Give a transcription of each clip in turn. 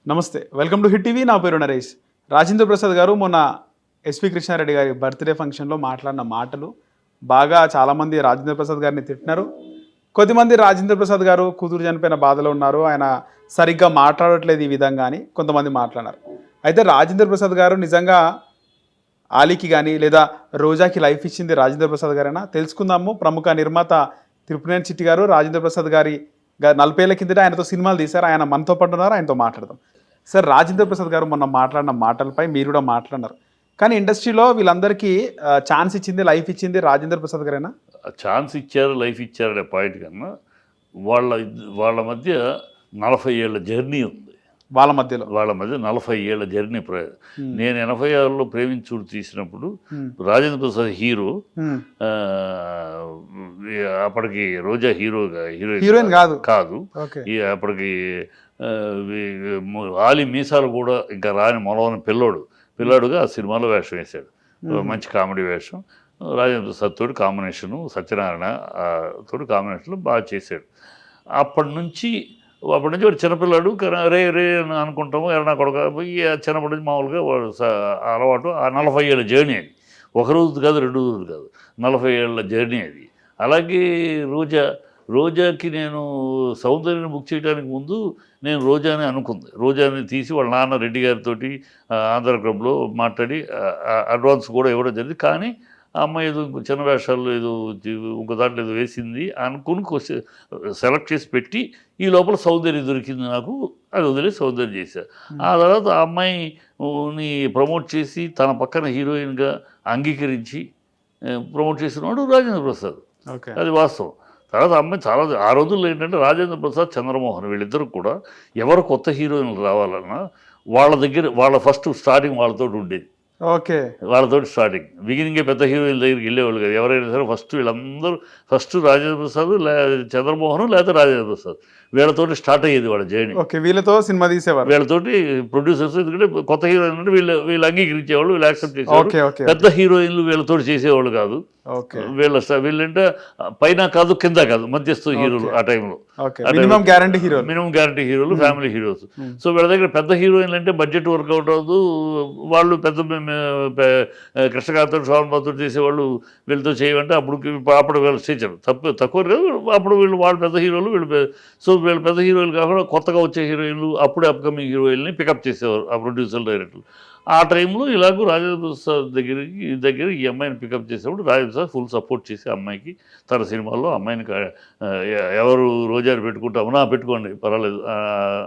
నమస్తే, welcome to hit TV. నా పేరు నరేష్. రాజేంద్ర ప్రసాద్ గారు మొన్న ఎస్పీ కృష్ణారెడ్డి గారి బర్త్డే ఫంక్షన్లో మాట్లాడిన మాటలు బాగా చాలామంది రాజేంద్ర ప్రసాద్ గారిని తిట్టినారు. కొద్దిమంది రాజేంద్ర ప్రసాద్ గారు కూతురు చనిపోయిన బాధలో ఉన్నారు, ఆయన సరిగ్గా మాట్లాడట్లేదు ఈ విధంగా అని కొంతమంది మాట్లాడారు. అయితే రాజేంద్ర ప్రసాద్ గారు నిజంగా ఆలీకి కానీ లేదా రోజాకి లైఫ్ ఇచ్చింది రాజేంద్ర ప్రసాద్ గారైనా తెలుసుకుందాము. ప్రముఖ నిర్మాత తిరుపతినేని చిట్టి గారు రాజేంద్ర ప్రసాద్ గారి 40 ఏళ్ల కిందట ఆయనతో సినిమాలు తీశారు. ఆయన మనతో పాటు ఉన్నారు, ఆయనతో మాట్లాడదాం. సార్, రాజేంద్ర ప్రసాద్ గారు మొన్న మాట్లాడిన మాటలపై మీరు కూడా మాట్లాడినారు, కానీ ఇండస్ట్రీలో వీళ్ళందరికీ ఛాన్స్ ఇచ్చింది, లైఫ్ ఇచ్చింది రాజేంద్ర ప్రసాద్ గారేనా? ఛాన్స్ ఇచ్చారు, లైఫ్ ఇచ్చారు అనే పాయింట్ కన్నా వాళ్ళ మధ్య 40 ఏళ్ళ జర్నీ ఉంది. వాళ్ళ మధ్య 40 ఏళ్ళ జర్నీ. నేను 86లో ప్రేమించుడు తీసినప్పుడు రాజేంద్ర ప్రసాద్ హీరో, అప్పటికి రోజా హీరోయిన్ కాదు. అప్పటికి ఆలి మీసాలు కూడా ఇంకా రాని మొలవని పిల్లోడుగా ఆ సినిమాలో వేషం వేశాడు. మంచి కామెడీ వేషం. రాజేంద్ర ప్రసాద్ తోటి కాంబినేషను, సత్యనారాయణ తోటి కాంబినేషన్లో బాగా చేశాడు. అప్పటి నుంచి వాడు చిన్నపిల్లాడు, రే అని అనుకుంటాము. ఎవరైనా కొడుక చిన్నప్పటి నుంచి మామూలుగా వాడు అలవాటు. ఆ 40 ఏళ్ళ జర్నీ అది. ఒక రోజు కాదు, 2 రోజులు కాదు, 40 ఏళ్ళ జర్నీ అది. అలాగే రోజాకి నేను సౌందర్యాన్ని బుక్ చేయడానికి ముందు నేను రోజాని అనుకుంది. రోజాని తీసి వాళ్ళ నాన్న రెడ్డి గారితో ఆంధ్ర క్లబ్లో మాట్లాడి అడ్వాన్స్ కూడా ఇవ్వడం జరిగింది. కానీ ఆ అమ్మాయి ఏదో చిన్న వేషాలు ఏదో ఇంకో దాంట్లో ఏదో వేసింది అనుకుని సెలెక్ట్ చేసి పెట్టి ఈ లోపల సౌందర్యం దొరికింది నాకు. అది వదిలే సౌందర్యం చేశాను. ఆ తర్వాత ఆ అమ్మాయిని ప్రమోట్ చేసి తన పక్కన హీరోయిన్గా అంగీకరించి ప్రమోట్ చేసినవాడు రాజేంద్ర ప్రసాద్. అది వాస్తవం. తర్వాత అమ్మాయి చాలా ఆ రోజుల్లో ఏంటంటే రాజేంద్ర ప్రసాద్, చంద్రమోహన్ వీళ్ళిద్దరు కూడా ఎవరు కొత్త హీరోయిన్లు రావాలన్నా వాళ్ళ ఫస్ట్ స్టార్టింగ్ వాళ్ళతో ఉండేది. వాళ్ళతోటి స్టార్టింగ్ బిగినింగే పెద్ద హీరోయిన్ దగ్గరికి వెళ్ళేవాళ్ళు కదా. ఎవరైనా సరే ఫస్ట్ రాజేంద్ర ప్రసాద్, చంద్రమోహన్ లేదా రాజేంద్ర ప్రసాద్ వీళ్ళతోటి స్టార్ట్ అయ్యేది వాళ్ళ జర్నీ. వీళ్ళతో సినిమా తీసేవారు, వీళ్ళతోటి ప్రొడ్యూసర్స్. ఎందుకంటే కొత్త హీరోయిన్ అంటే వీళ్ళు అంగీకరించేవాళ్ళు, వీళ్ళు యాక్సెప్ట్ చేసేవాళ్ళు. పెద్ద హీరోయిన్లు వీళ్ళతోటి చేసేవాళ్ళు కాదు. వీళ్ళంటే పైన కాదు, కింద కాదు, మధ్యస్థ హీరోలు ఆ టైంలో. మినిమం గ్యారంటీ హీరోలు, ఫ్యామిలీ హీరోస్. సో వీళ్ళ దగ్గర పెద్ద హీరోయిన్లు అంటే బడ్జెట్ వర్కౌట్ అవ్వదు. వాళ్ళు పెద్ద కృష్ణకాంత్, శోభన్ బాబు చేసేవాళ్ళు వీళ్ళతో చేయమంటే అప్పుడు వీళ్ళు చేశారు. తక్కువ కాదు. అప్పుడు వాళ్ళు పెద్ద హీరోలు, వీళ్ళు పెద్ద హీరోయిన్లు కాకుండా కొత్తగా వచ్చే హీరోయిన్లు, అప్పుడే అప్కమింగ్ హీరోయిన్ని పికప్ చేసేవారు ఆ ప్రొడ్యూసర్, డైరెక్టర్లు. ఆ టైంలో ఇలాగూ రాజేంద్ర ప్రసాద్ దగ్గర ఈ అమ్మాయిని పికప్ చేసేప్పుడు రాజేంద్ర ప్రసాద్ ఫుల్ సపోర్ట్ చేసి అమ్మాయికి తన సినిమాల్లో అమ్మాయిని ఎవరు రోజాని పెట్టుకుంటామో పెట్టుకోండి పర్వాలేదు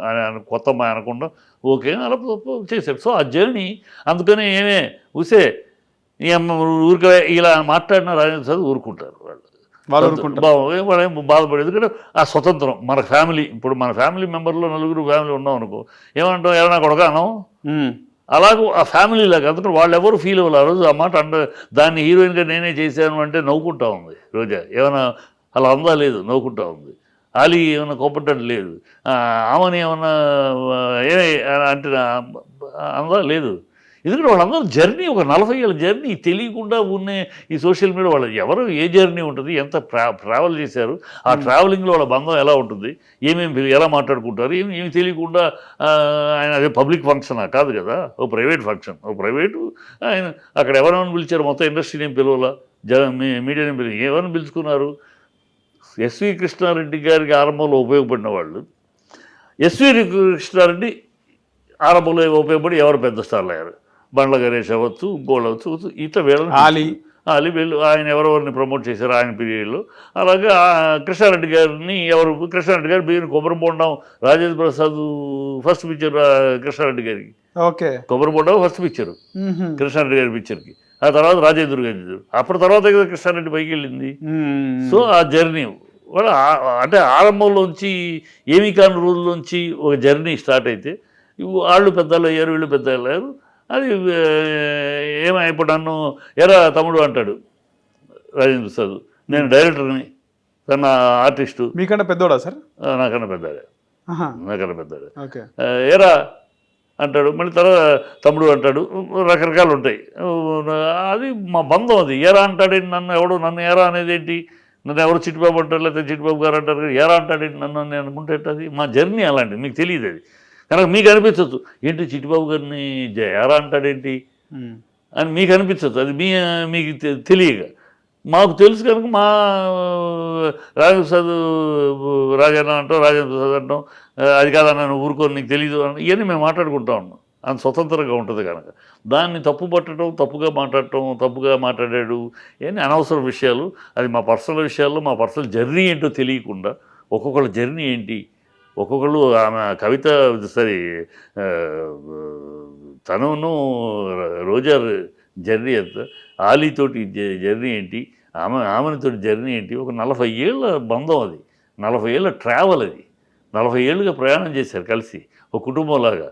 అని కొత్త అమ్మాయి అనకుండా ఓకే అలా చేశారు. సో ఆ జర్నీ అందుకని ఊసే ఈ అమ్మ ఊరికే ఇలా మాట్లాడిన రాజేంద్ర ప్రసాద్ ఊరుకుంటారు. వాళ్ళు బాధపడేది. ఎందుకంటే ఆ స్వతంత్రం మన ఫ్యామిలీ, ఇప్పుడు మన ఫ్యామిలీ మెంబర్లో 4 ఫ్యామిలీ ఉన్నాం అనుకో, ఏమంటాం, ఎవరైనా కొడక అనం అలాగూ ఆ ఫ్యామిలీ లాగా. అందుకని వాళ్ళు ఎవరు ఫీల్ అవ్వాలి. ఆ రోజు ఆ మాట దాన్ని హీరోయిన్గా నేనే చేశాను అంటే నవ్వుకుంటా ఉంది రోజా. ఏమైనా అలా అందా లేదు, నవ్వుకుంటా ఉంది. ఆలీ ఏమైనా కోపడ్డం లేదు, ఆమెని ఏమన్నా అంటే అందా లేదు. ఎందుకంటే వాళ్ళందరూ జర్నీ ఒక 40 ఏళ్ళ జర్నీ తెలియకుండా ఉన్న ఈ సోషల్ మీడియా వాళ్ళు ఎవరు ఏ జర్నీ ఉంటుంది, ఎంత ట్రావెల్ చేశారు, ఆ ట్రావెలింగ్లో వాళ్ళ బంధం ఎలా ఉంటుంది, ఎలా మాట్లాడుకుంటారు, ఏమి తెలియకుండా ఆయన అదే పబ్లిక్ ఫంక్షనా కాదు కదా, ఓ ప్రైవేట్ ఫంక్షన్. ఓ ప్రైవేటు ఆయన అక్కడ ఎవరెవరిని పిలిచారు, మొత్తం ఇండస్ట్రీని ఏం పిలవాలా, మీడియాని ఎవరిని పిలుచుకున్నారు. ఎస్వి కృష్ణారెడ్డి గారికి ఆరంభంలో ఉపయోగపడిన వాళ్ళు ఎస్వి కృష్ణారెడ్డి ఆరంభంలో ఉపయోగపడి ఎవరు పెద్ద స్టార్లు అయ్యారు. బండ్ల గణేష్ అవ్వచ్చు, ఇంకోళ్ళు అవ్వచ్చు, ఇట్లా వీళ్ళని వీళ్ళు ఆయన ఎవరెవరిని ప్రమోట్ చేశారు ఆయన పీరియడ్లో. అలాగే కృష్ణారెడ్డి గారు బియ్యం కొబ్బరి బొండం రాజేంద్ర ప్రసాద్ ఫస్ట్ పిక్చర్ కృష్ణారెడ్డి గారికి, కొబ్బరి బొండం ఫస్ట్ పిక్చరు కృష్ణారెడ్డి గారి పిక్చర్కి. ఆ తర్వాత రాజేంద్ర గారి, అప్పటి తర్వాత కదా కృష్ణారెడ్డి పైకి వెళ్ళింది. సో ఆ జర్నీ వాళ్ళు అంటే ఆరంభంలోంచి ఏమీ కాని రోజుల్లోంచి ఒక జర్నీ స్టార్ట్ అయితే వాళ్ళు పెద్దలు అయ్యారు, వీళ్ళు పెద్దలు అయ్యారు. అది ఇప్పుడు నన్ను ఎరా తమ్ముడు అంటాడు రాజేంద్ర ప్రసాద్, నేను డైరెక్టర్ని, తన ఆర్టిస్టు. మీకన్నా పెద్దోడా సార్? నాకన్నా పెద్దాడే. ఎరా అంటాడు, మళ్ళీ తర్వాత తమ్ముడు అంటాడు, రకరకాలు ఉంటాయి. అది మా బంధం. అది ఎరా అంటాడేంటి నన్ను, నన్ను ఎరా అనేది ఏంటి, నన్ను ఎవరు చిట్టిబాబు అంటారు, లేకపోతే చిట్టిబాబు గారు అంటారు, ఎరా అంటాడేంటి నన్ను అని అనుకుంటే అది మా జర్నీ అలాంటిది, మీకు తెలియదు. అది కనుక మీకు అనిపించవచ్చు ఏంటి చిట్టిబాబు గారిని జయారా అంటాడేంటి అని మీకు అనిపించవచ్చు, అది మీకు తెలియక. మాకు తెలుసు కనుక మా రాజప్రసాద్ రాజన్న అంటాం, రాజేంద్ర ప్రసాద్ అంటాం, అది కాదన్నా నువ్వు ఊరుకొని నీకు తెలియదు అని ఇవన్నీ మేము మాట్లాడుకుంటా ఉన్నాం. అంత స్వతంత్రంగా ఉంటుంది కనుక దాన్ని తప్పు పట్టడం, తప్పుగా మాట్లాడటం, తప్పుగా మాట్లాడాడు ఇవన్నీ అనవసర విషయాలు. అది మా పర్సనల్ విషయాల్లో మా పర్సనల్ జర్నీ ఏంటో తెలియకుండా ఒక్కొక్కళ్ళ జర్నీ ఏంటి, ఒక్కొక్కళ్ళు ఆమె కవిత సరే తనును రోజా జర్నీ ఎంత, ఆలీతోటి జర్నీ ఏంటి, ఆమెతోటి జర్నీ ఏంటి, ఒక 40 ఏళ్ళ బంధం అది, 40 ఏళ్ళ ట్రావెల్ అది, 40 ఏళ్ళుగా ప్రయాణం చేశారు కలిసి ఒక కుటుంబంలాగా.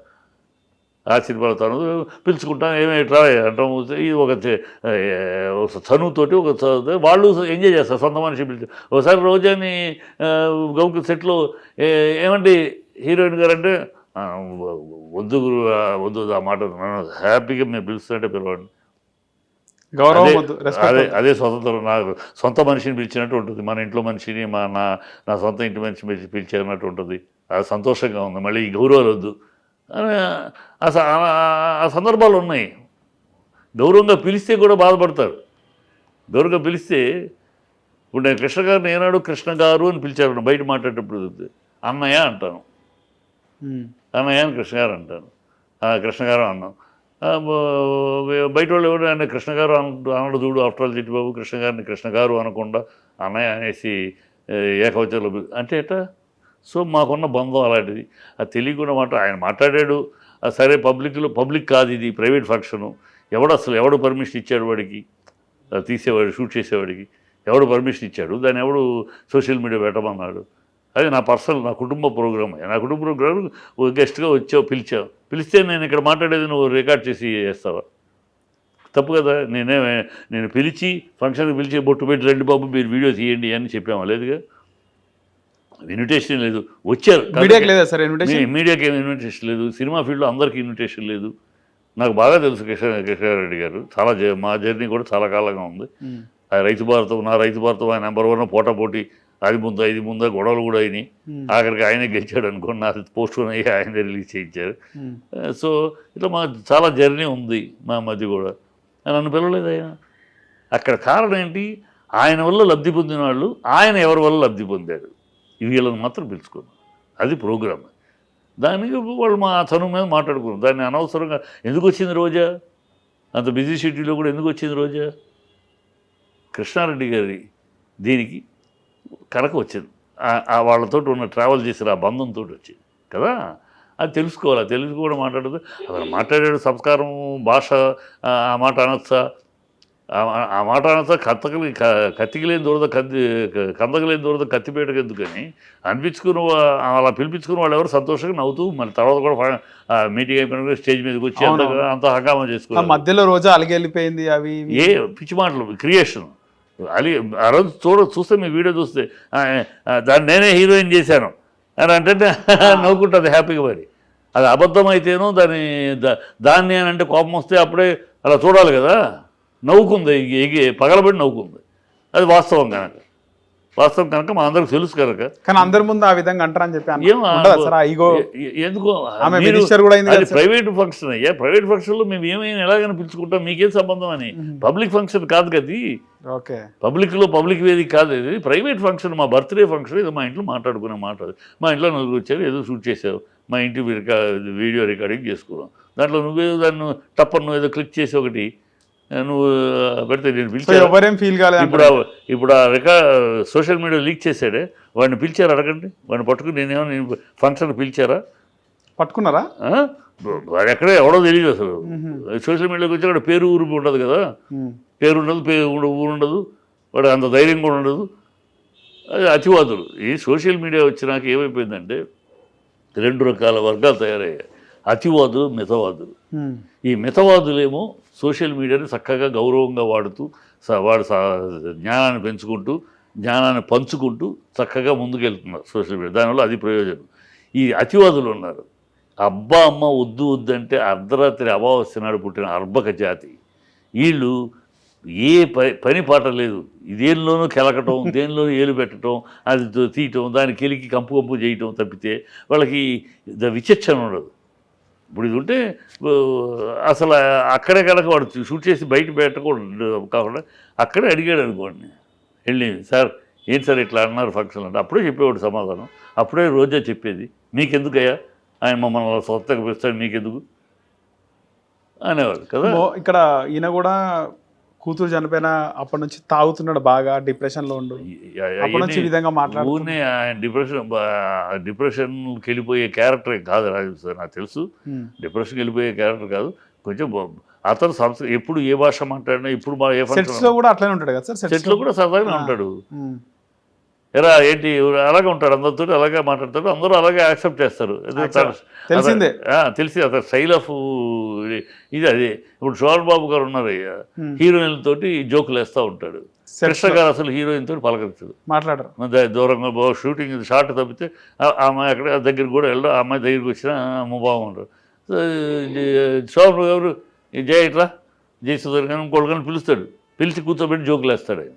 ఆ సినిమాలో తను పిలుచుకుంటాం ఏమేట్రా అంటాం, ఇది ఒక చనువుతోటి ఒక వాళ్ళు ఎంజాయ్ చేస్తారు సొంత మనిషి పిలిచి. ఒకసారి రోజాని గౌకి సెట్లో ఏమండి హీరోయిన్ గారు అంటే వద్దు వద్దు ఆ మాట హ్యాపీగా మేము పిలుస్తుంటే పిలవండి, అదే స్వతంత్రం. నాకు సొంత మనిషిని పిలిచినట్టు ఉంటుంది, మన ఇంట్లో మనిషిని నా సొంత ఇంటి మనిషిని పిలిచినట్టు ఉంటుంది, అది సంతోషంగా ఉంది. మళ్ళీ ఈ గౌరవాలు వద్దు ఆ సందర్భాలు ఉన్నాయి. గౌరవంగా పిలిస్తే కూడా బాధపడతారు. గౌరవంగా పిలిస్తే ఇప్పుడు నేను కృష్ణ గారిని ఏనాడు కృష్ణ గారు అని పిలిచారు, బయట మాట్లాడేటప్పుడు అన్నయ్య అంటాను, అన్నయ్య అని కృష్ణ గారు అంటాను, కృష్ణ గారు అన్నాం. బయట వాళ్ళు ఎవరు ఆయన కృష్ణ గారు అనడు చూడు, ఆఫ్టర్ ఆల్ చిట్టిబాబు కృష్ణ గారిని కృష్ణ గారు అనకుండా అన్నయ్య అనేసి ఏకవచనంలో అంటే ఎట్టా. సో మాకున్న బంధం అలాంటిది, అది తెలియకుండా ఆయన మాట్లాడాడు. సరే పబ్లిక్ కాదు, ఇది ప్రైవేట్ ఫంక్షను, ఎవడు పర్మిషన్ ఇచ్చాడు వాడికి, తీసేవాడు షూట్ చేసేవాడికి ఎవడు పర్మిషన్ ఇచ్చాడు, దాన్ని ఎవడు సోషల్ మీడియా పెట్టమన్నాడు, అది నా నా కుటుంబ ప్రోగ్రామ్. నా కుటుంబ ప్రోగ్రామ్ గెస్ట్గా పిలిచావు, పిలిస్తే నేను ఇక్కడ మాట్లాడేది నువ్వు రికార్డ్ చేసి చేస్తావా? తప్పు కదా. నేను పిలిచి ఫంక్షన్కి పిలిచి బొట్టు పెట్టి రండి బాబు మీరు వీడియో తీయండి అని చెప్పామా? లేదుగా, ఇన్విటేషన్ లేదు. వచ్చారు మీడియాకి ఏమి ఇన్విటేషన్ లేదు, సినిమా ఫీల్డ్లో అందరికీ ఇన్విటేషన్ లేదు. నాకు బాగా తెలుసు కృష్ణారెడ్డి గారు, చాలా మా జర్నీ కూడా చాలా కాలంగా ఉంది. రైతు భారతం, నా రైతు భారతం ఆయన నెంబర్ 1 పోటాపోటీ, అది ముందా గొడవలు కూడా అయినాయి. ఆఖరికి ఆయనే గెలిచాడు అనుకోండి, నా పోస్ట్పోన్ అయ్యి ఆయనే రిలీజ్ చేయించారు. సో ఇట్లా మా చాలా జర్నీ ఉంది మా మధ్య కూడా. నన్ను పిలవలేదు ఆయన. అక్కడ కారణం ఏంటి, ఆయన వల్ల లబ్ధి పొందిన వాళ్ళు ఆయన ఎవరి వల్ల లబ్ధి పొందారు, వీళ్ళని మాత్రం పిలుచుకున్నాం. అది ప్రోగ్రామ్. దానికి వాళ్ళు మా చనువు మీద మాట్లాడుకున్నాం. దాన్ని అనవసరంగా ఎందుకు వచ్చింది రోజా, అంత బిజీ షెడ్యూల్లో కూడా ఎందుకు వచ్చింది రోజా? కృష్ణారెడ్డి గారి దీనికి కనుక వచ్చింది, వాళ్ళతో ఉన్న ట్రావెల్ చేసిన ఆ బంధంతో వచ్చింది కదా. అది తెలుసుకోవాలి, తెలుసుకోవడం మాట్లాడదు. అసలు మాట్లాడాడు సంస్కారం భాష, ఆ మాట అనొచ్చా, ఆ మాట అనొచ్చా? కత్తికిలేని దూరద కందకలేని దూరద కత్తిపేటకు ఎందుకని అనిపించుకుని అలా పిలిపించుకుని వాళ్ళు ఎవరు సంతోషంగా నవ్వుతూ మళ్ళీ తర్వాత కూడా మీటింగ్ అయిపోయిన స్టేజ్ మీదకి వచ్చి అంత హంగామా చేసుకున్నారు. మధ్యలో రోజా అలిగి వెళ్ళిపోయింది, అవి ఏ పిచ్చి మాటలు క్రియేషన్. ఆ రోజు చూస్తే మీ వీడియో చూస్తే దాన్ని నేనే హీరోయిన్ చేశాను అని అంటే నవ్వుకుంటుంది హ్యాపీగా. మరి అది అబద్ధం అయితేనో దాన్ని అని అంటే కోపం వస్తే అప్పుడే అలా చూడాలి కదా. నవ్వుకుంది, పగలబడి నవ్వుకుంది, అది వాస్తవం కనుక మా అందరికి తెలుసు కనుక. కానీ అందరి ముందు ఆ విధంగా అంటారని చెప్పి ఎందుకు ప్రైవేట్ ఫంక్షన్ అయ్యా, ప్రైవేట్ ఫంక్షన్లో మేము ఏమైనా ఎలాగైనా పిలుచుకుంటాం, మీకేం సంబంధం అని. పబ్లిక్ ఫంక్షన్ కాదు కదా, పబ్లిక్ వేదిక కాదు ఇది, ప్రైవేట్ ఫంక్షన్. మా బర్త్డే ఫంక్షన్ ఏదో మా ఇంట్లో మాట్లాడుకునే మాట. మా ఇంట్లో నలుగురు వచ్చారు, ఏదో షూట్ చేసావు, మా ఇంటి వీడియో రికార్డింగ్ చేసుకున్నాం. దాంట్లో నువ్వేదో దాన్ని నువ్వు ఏదో క్లిక్ చేసి ఒకటి నువ్వు పెడితే నేను పిలిచాను. ఇప్పుడు ఆ సోషల్ మీడియా లీక్ చేశాడే, వాడిని పిలిచారా అడగండి, వాడిని పట్టుకుని నేను ఫంక్షన్ పిలిచారా, పట్టుకున్నారా? వాడు ఎక్కడే ఎవడో తెలియదు అసలు. సోషల్ మీడియాకి వచ్చి అక్కడ పేరు ఊరు ఉండదు కదా, పేరు ఉండదు, ఊరు ఉండదు, వాడు అంత ధైర్యం కూడా ఉండదు. అది అతివాదులు. ఈ సోషల్ మీడియా వచ్చినాక ఏమైపోయిందంటే 2 రకాల వర్గాలు తయారయ్యాయి, అతివాదులు, మితవాదులు. ఈ మితవాదులేమో సోషల్ మీడియాని చక్కగా గౌరవంగా వాడుతూ వాడు జ్ఞానాన్ని పెంచుకుంటూ జ్ఞానాన్ని పంచుకుంటూ చక్కగా ముందుకెళ్తున్నారు సోషల్ మీడియా. దానివల్ల అది ప్రయోజనం. ఈ అతివాదులు ఉన్నారు, అబ్బా అమ్మ వద్దు వద్దంటే అర్ధరాత్రి అమావాస్య నాడు పుట్టిన అర్భక జాతి. వీళ్ళు ఏ పని పాట లేదు, దేనిలోనూ కెలకటం, దేనిలోనూ ఏలు పెట్టడం, అది తీయటం, దాన్ని కెలికి కంపు చేయటం తప్పితే వాళ్ళకి విచక్షణ ఉండదు. ఇప్పుడు ఇది ఉంటే అసలు అక్కడే కనుక వాడు షూట్ చేసి బయట పెట్టకూడదు, కాకుండా అక్కడే అడిగాడు అనుకోండి వెళ్ళి, సార్ ఏంటి సార్ ఇట్లా అన్నారు ఫంక్షన్ అంటే, అప్పుడే చెప్పేవాడు సమాధానం. అప్పుడే రోజా చెప్పేది, మీకెందుకయ్యా ఆయన మమ్మల్ని సొంతగా పిలుస్తాడు, మీకెందుకు అనేవాడు కదా. ఇక్కడ ఈయన కూడా కూతురు చనిపోయిన అప్పటి నుంచి తాగుతున్నాడు, బాగా డిప్రెషన్లో ఉండు, అప్పటి నుంచి ఈ విధంగా మాట్లాడు. ఊనే ఆయన డిప్రెషన్కి వెళ్ళిపోయే క్యారెక్టర్ కాదు రాజు సార్, నాకు తెలుసు. డిప్రెషన్కి వెళ్ళిపోయే క్యారెక్టర్ కాదు. కొంచెం అతను సంస్కృతి ఎప్పుడు ఏ భాష మాట్లాడినా, ఇప్పుడు ఏ సెట్స్లో కూడా అట్లనే ఉంటాడు కదా సార్, సెట్లో కూడా సరదాగా ఉంటాడు. ఎరా ఏంటి అలాగే ఉంటాడు, అందరితో అలాగే మాట్లాడతాడు, అందరూ అలాగే యాక్సెప్ట్ చేస్తారు. తెలిసిందే, తెలిసి అతని స్టైల్ ఆఫ్ ఇది అదే. ఇప్పుడు శోభన్ బాబు గారు ఉన్నారు, హీరోయిన్ తోటి జోకులు వేస్తూ ఉంటాడు. కృష్ణ గారు అసలు హీరోయిన్ తోటి పలకరించడు, మాట్లాడరు, దూరంగా షూటింగ్ షార్ట్ తప్పితే ఆ అమ్మాయి అక్కడ దగ్గరికి కూడా వెళ్ళడం, ఆ అమ్మాయి దగ్గరికి వచ్చినా బాగుంటారు. శోభన్ గారు జయ ఇట్లా జయసుధర్ కానీ ఇంకోళ్ళు కానీ పిలుస్తాడు, పిలిచి కూర్చోబెట్టి జోకులు వేస్తాడు, ఆయన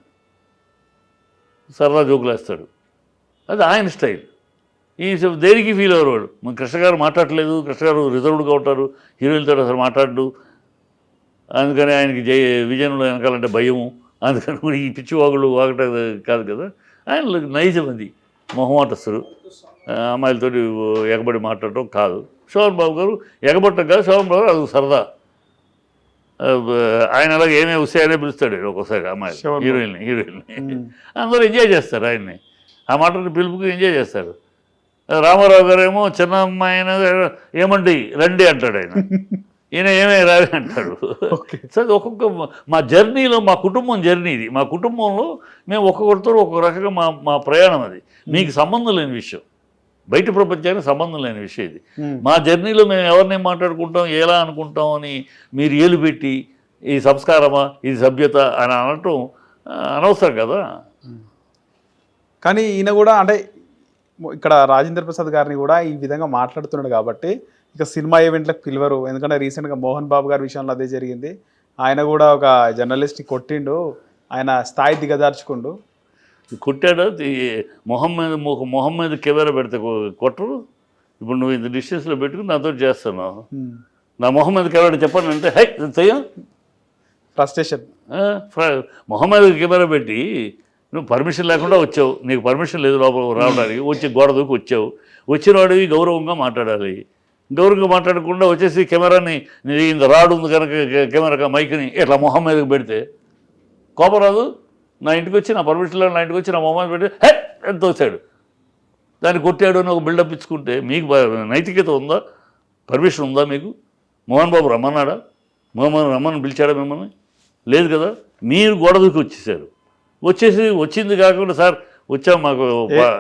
సరదా జోకులు వేస్తాడు. అది ఆయన స్టైల్. ఈ దేనికి ఫీల్ అవ్వరు. మన కృష్ణ గారు మాట్లాడలేదు, కృష్ణ గారు రిజర్వ్డ్గా ఉంటారు, హీరోయిన్తో అసలు మాట్లాడు. అందుకని ఆయనకి విజయంలో వెనకాలంటే భయము, అందుకని కూడా ఈ పిచ్చి వాగట కాదు కదా. ఆయన నైజం, అది మొహమాటస్తుడు, అమ్మాయిలతో ఎగబడి మాట్లాడటం కాదు. శోభన్ బాబు గారు ఎగబట్టం కాదు, శోభన్ బాబు గారు అది సరదా. ఆయన అలాగే ఏమే వస్తాయనే పిలుస్తాడు ఒక్కోసారి అమ్మాయి హీరోయిన్ని అందరూ ఎంజాయ్ చేస్తారు ఆయన్ని, ఆ మాటని పిలుపుకి ఎంజాయ్ చేస్తారు. రామారావు గారు ఏమో చిన్న అమ్మాయిన ఏమండి రండి అంటాడు, ఆయన ఈయన ఏమే రావి అంటాడు. సరే ఒక్కొక్క మా జర్నీలో, మా కుటుంబం జర్నీ ఇది, మా కుటుంబంలో మేము ఒక్కొక్కరితో ఒక్కొక్క రకంగా మా ప్రయాణం, అది మీకు సంబంధం లేని విషయం, బయట ప్రపంచానికి సంబంధం లేని విషయం ఇది. మా జర్నీలో మేము ఎవరినేం మాట్లాడుకుంటాం, ఎలా అనుకుంటాం అని మీరు ఏలు పెట్టి ఈ సంస్కారమా, ఇది సభ్యత అని అనటం అనవసరం కదా. కానీ ఈయన కూడా అంటే ఇక్కడ రాజేంద్ర ప్రసాద్ గారిని కూడా ఈ విధంగా మాట్లాడుతున్నాడు కాబట్టి ఇక సినిమా ఈవెంట్లకు పిలవరు. ఎందుకంటే రీసెంట్గా మోహన్ బాబు గారి విషయంలో అదే జరిగింది. ఆయన కూడా ఒక జర్నలిస్ట్ని కొట్టిండు, ఆయన స్థాయి దిగదార్చుకుండు. కొట్టాడు, మొహం మీద కెమెరా పెడితే కొట్టరు. ఇప్పుడు నువ్వు ఇంత డిస్టెన్స్లో పెట్టుకుని నాతో చేస్తున్నావు, నా మొహం మీద కెమెరా చెప్పండి అంటే హై చెయ్యం, ఫ్రస్ట్రేషన్. మొహం మీద కెమెరా పెట్టి నువ్వు పర్మిషన్ లేకుండా వచ్చావు, నీకు పర్మిషన్ లేదు లోపల రావడానికి, వచ్చి గోడ దూకి వచ్చావు, వచ్చిన వాడివి గౌరవంగా మాట్లాడాలి. గౌరవంగా మాట్లాడకుండా వచ్చేసి కెమెరాని ఇంత రాడు ఉంది కనుక కెమెరా మైక్ని ఇట్లా మొహం మీదకి పెడితే కోపం రాదు? నా ఇంటికి వచ్చి, నా పర్మిషన్లో నా ఇంటికి వచ్చి నా మొహం పెట్టి హే ఎంత తోసాడు, దాన్ని కొట్టాడు అని ఒక బిల్డప్ ఇచ్చుకుంటే మీకు నైతికత ఉందా? పర్మిషన్ ఉందా మీకు? మోహన్ బాబు రమ్మన్నాడా? రమ్మని పిలిచాడా మిమ్మల్ని? లేదు కదా. మీరు గోడ దూకి వచ్చేసారు. వచ్చింది కాకుండా సార్ వచ్చాం మాకు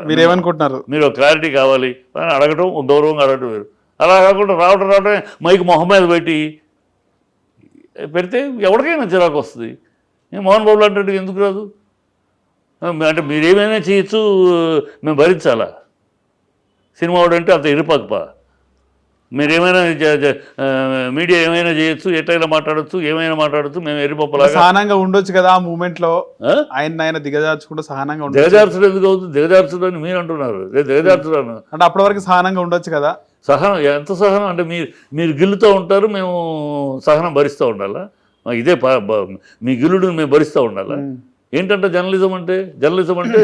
మీరేమనుకుంటున్నారు, మీరు ఒక క్లారిటీ కావాలి అని అడగటం, గౌరవంగా అడగటం వేరు. అలా కాకుండా రావటమే మైక్ మొహం మీద పెడితే ఎవరికైనా చిరాకు వస్తుంది. మోహన్ బాబు అంటే ఎందుకు రాదు? అంటే మీరేమైనా చేయొచ్చు, మేము భరించాలా? సినిమా వాడంటే అంత ఇరుపక్కప. మీరేమైనా మీడియా ఏమైనా చేయొచ్చు, ఎట్లయినా మాట్లాడచ్చు, ఏమైనా మాట్లాడచ్చు, మేము ఎరిపప్పలాగా సహనంగా ఉండొచ్చు కదా. ఆ మూమెంట్ లో ఆయన దిగజార్చుకుంటూ సహనంగా ఉండొచ్చు. దిగజార్చడం ఎందుకు అవుతుంది? దిగజార్చడం అని మీరు అంటున్నారు, దిగజార్చడాను అంటే అప్పటి వరకు సహనంగా ఉండొచ్చు కదా. సహనం ఎంత సహనం అంటే మీరు గిల్లుతూ ఉంటారు, మేము సహనం భరిస్తూ ఉండాలా? ఇదే మీ గిల్లుడు మేము భరిస్తూ ఉండాలా? ఏంటంటే జర్నలిజం అంటే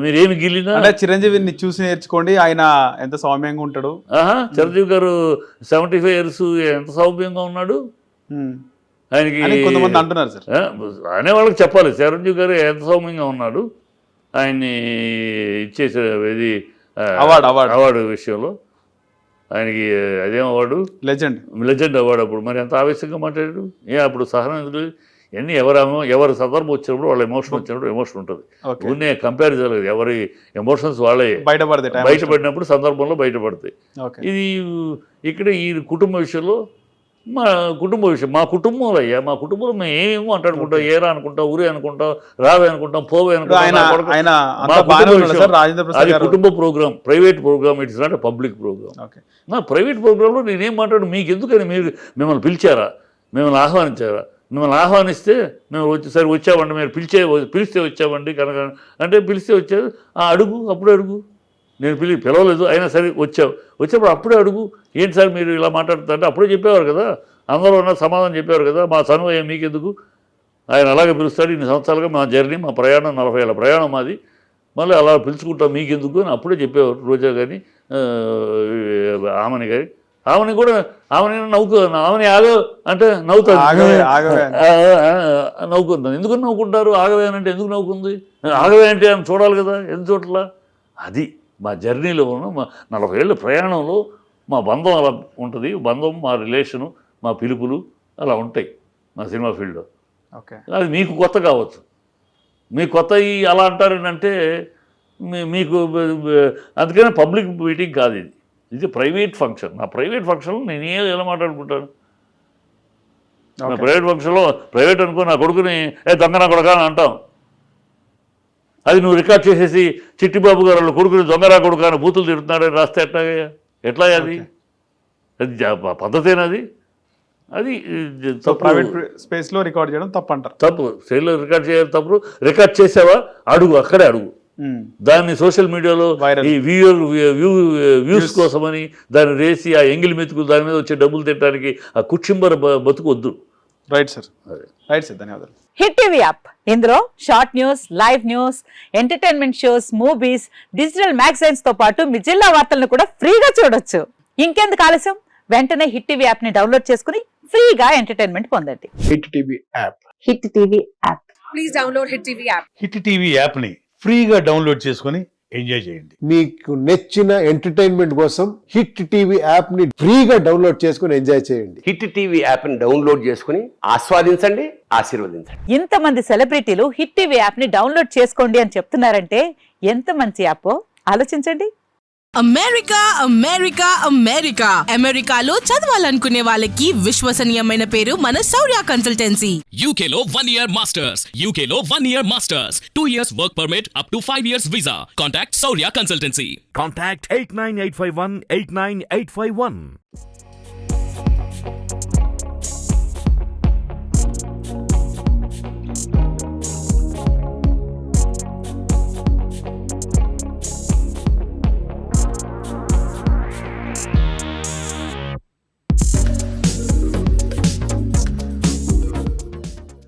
మీరేమి గిల్లినా అంటే చిరంజీవిని చూసి నేర్చుకోండి, ఆయన ఎంత సౌమ్యంగా ఉంటాడు. చిరంజీవి గారు 75 years ఎంత సౌమ్యంగా ఉన్నాడు ఆయనకి కొంతమంది అంటున్నారు సార్. అనే వాళ్ళకి చెప్పాలి చిరంజీవి గారు ఎంత సౌమ్యంగా ఉన్నాడు. ఆయన్ని ఇచ్చేసే ఇది అవార్డు విషయంలో ఆయనకి అదేం అవార్డు, లెజెండ్ అవార్డు. అప్పుడు మరి ఎంత ఆవేశంగా మాట్లాడాడు. అప్పుడు సహనం ఎందుకు? ఇవన్నీ ఎవరి సందర్భం వచ్చినప్పుడు వాళ్ళ ఎమోషన్ వచ్చినప్పుడు ఎమోషన్ ఉంటుంది. ఊరినే కంపేర్ చేయలేదు, ఎవరి ఎమోషన్స్ వాళ్ళే బయటపడినప్పుడు సందర్భంలో బయటపడతాయి. ఇది ఇక్కడ ఈ కుటుంబ విషయంలో మా కుటుంబంలో అయ్యా, మా కుటుంబంలో మేము ఏమేమో మాట్లాడుకుంటాం, ఏరా అనుకుంటాం, ఊరే అనుకుంటాం, రావే అనుకుంటాం, పోవే అనుకుంటాం. అది కుటుంబ program, private program, it's not public program. నా ప్రైవేట్ ప్రోగ్రాంలో నేనేం మాట్లాడు మీకు ఎందుకని? మిమ్మల్ని పిలిచారా? మిమ్మల్ని ఆహ్వానించారా? మిమ్మల్ని ఆహ్వానిస్తే మేము సరే వచ్చామండి, మీరు పిలిస్తే వచ్చామండి కనుక అంటే పిలిస్తే వచ్చారు, అడుగు, అప్పుడే అడుగు. నేను పిలవలేదు అయినా సరే వచ్చేప్పుడు అప్పుడే అడుగు, ఏంటి సార్ మీరు ఇలా మాట్లాడుతుంటే అప్పుడే చెప్పేవారు కదా, అందరూ ఉన్న సమాధానం చెప్పేవారు కదా, మా చనువు మీకెందుకు, ఆయన అలాగే పిలుస్తాడు, ఇన్ని సంవత్సరాలుగా మా జర్నీ, మా ప్రయాణం 40 ఏళ్ళ ప్రయాణం మాది, మళ్ళీ అలా పిలుచుకుంటాం మీకెందుకు అని అప్పుడే చెప్పేవారు రోజా కానీ ఆమెని కానీ. ఆమెని కూడా ఆమెని ఆగో అంటే నవ్వుతాను, నవ్వుకుంటాను. ఎందుకు నవ్వుకుంటారు? ఆగవే అంటే ఎందుకు నవ్వుకుంది? ఆగవే అంటే ఆమె చూడాలి కదా, ఎందుకు చూడలా? అది మా జర్నీలో ఉన్న మా 40 ఏళ్ళ ప్రయాణంలో మా బంధం అలా ఉంటుంది. బంధం, మా రిలేషను, మా పిలుపులు అలా ఉంటాయి మా సినిమా ఫీల్డ్లో. ఓకే, అది మీకు కొత్త కావచ్చు, మీకు కొత్త అలా అంటారంటే మీకు అందుకనే పబ్లిక్ మీటింగ్ కాదు ఇది ప్రైవేట్ ఫంక్షన్. నా ప్రైవేట్ ఫంక్షన్లో నేను ఎలా మాట్లాడుకుంటాను? నా ప్రైవేట్ ఫంక్షన్లో ప్రైవేట్ అనుకో నా కొడుకుని దొంగ నా కొడుక అని అంటాం, అది నువ్వు రికార్డ్ చేసేసి చిట్టిబాబు గారు వాళ్ళ కొడుకుని దొంగరా కొడుకు అని బూతులు తిడుతున్నాడని రాస్తే ఎట్లా అది పద్ధతేనా? అది ప్రైవేట్ స్పేస్లో రికార్డ్ చేయడం తప్పు అంటారు. తప్పు, సెల్లో రికార్డ్ చేయడం తప్పు. రికార్డ్ చేసావా అడుగు, అక్కడే అడుగు. దాన్ని సోషల్ మీడియాలో ఈ వ్యూస్ కోసమని దాన్ని వేసి ఆ ఎంగిలి మెతుకులు దాని మీద వచ్చే డబ్బులు తినడానికి ఆ కుచ్చింబర బతుకు వద్దు. రైట్ సార్, రైట్ సార్, ధన్యవాదాలు. హిట్ టీవీ యాప్, ఇందులో short news, live news, entertainment shows, movies, digital magazines తో పాటు మీ జిల్లా వార్తలను కూడా ఫ్రీగా చూడొచ్చు. ఇంకెందుకు ఆలస్యం, వెంటనే హిట్ టీవీ యాప్ ని డౌన్లోడ్ చేసుకుని ఫ్రీగా ఎంటర్టైన్మెంట్ పొందండి. Hit TV app, hit TV app, please download hit TV app. Hit TV యాప్ని ఫ్రీగా డౌన్లోడ్ చేసుకొని ఎంజాయ్ చేయండి. మీకు నచ్చిన ఎంటర్టైన్మెంట్ కోసం హిట్ టీవీ యాప్ ని ఫ్రీగా డౌన్లోడ్ చేసుకొని ఎంజాయ్ చేయండి. హిట్ టీవీ యాప్ని డౌన్లోడ్ చేసుకుని ఆస్వాదించండి, ఆశీర్వదించండి. ఇంతమంది సెలబ్రిటీలు హిట్ టీవీ యాప్ ని డౌన్లోడ్ చేసుకోండి అని చెప్తున్నారంటే ఎంత మంచి యాప్ ఆలోచించండి. అమెరికా అమెరికా అమెరికా అమెరికాలో చదవాలనుకునే వాళ్ళకి విశ్వసనీయమైన పేరు మన శౌర్య కన్సల్టెన్సీ. UK లో 1 year masters, UK లో 1 year masters, 2 years work permit up to 5 years visa. Contact Shaurya Consultancy. Contact 89851 89851.